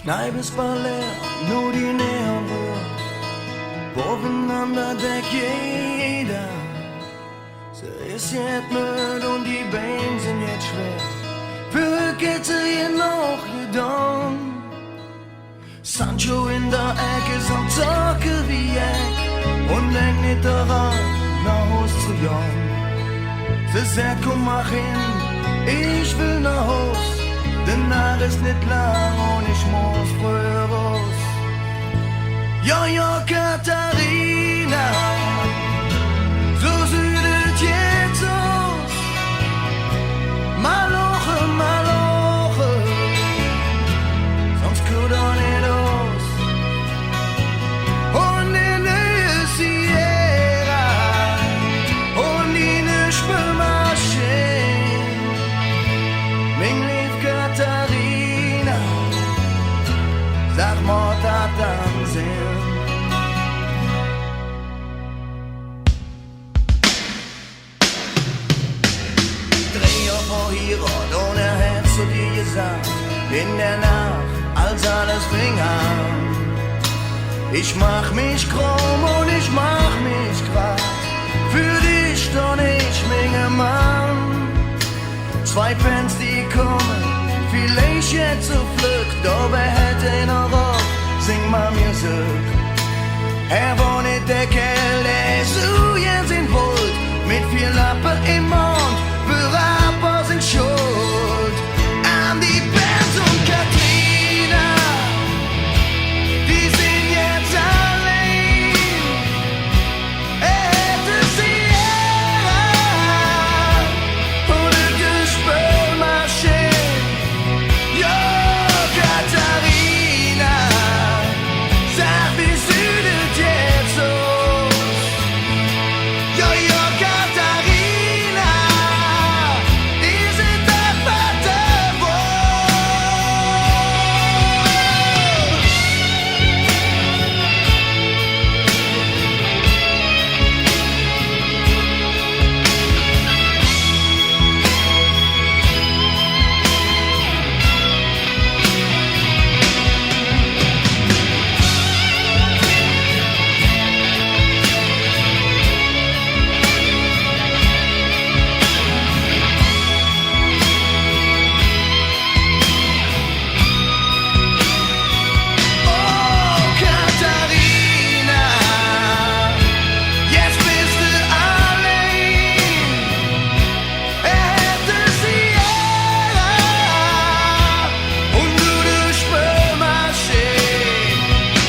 Kneipe ist bald leer, nur die Neonröhr. Aufeinander deckt jeder. Sie ist jetzt müde und die Beine sind jetzt schwer. Für geht's hier noch gedauert. Sancho in der Ecke, so zocke wie ich. Und denk nicht daran, nach Haus zu gehen. Sie sagt, komm mach hin, ich will nach Haus. Denn Nacht ist nicht lang und ich muss früher raus. Ja, Katharina, so sieht jetzt aus. Maloche, sonst kommt er nicht aus. Und in der Sierra und in der Spülmaschine, mein lieb Katharina, sag mal, dat dann sehen. Und hat zu dir gesagt, in der Nacht, als alles fing an. Ich mach mich krumm und ich mach mich grad, für dich doch nicht, Menge Mann. Zwei Fans, die kommen, vielleicht jetzt zu Glück, doch wer hätte in der Rock, sing mal mir so. Wo nicht der Kerl, der so jetzt in Wut, mit viel Lappe im Mund, für Rapper sind schuld. An die Bands und Katrina, die sind jetzt allein. Hätte Sierra und die Spülmaschine. Ja, Katharina, sag, wie sieht es jetzt aus? Ja, Katharina, is it that better world? Oh, Katharina, jetzt bist du allein. Hätte Sierra und du die Spülmaschine.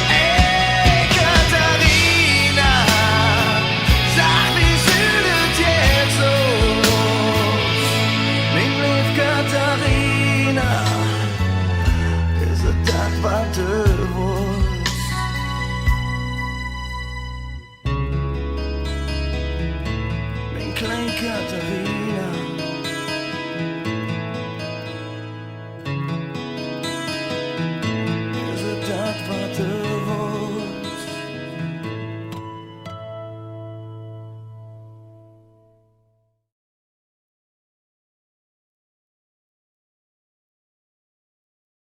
Ey, Katharina, sag, wie sieht es jetzt aus? Mein lieb Katharina, is it that better world? Mein klein Katharina.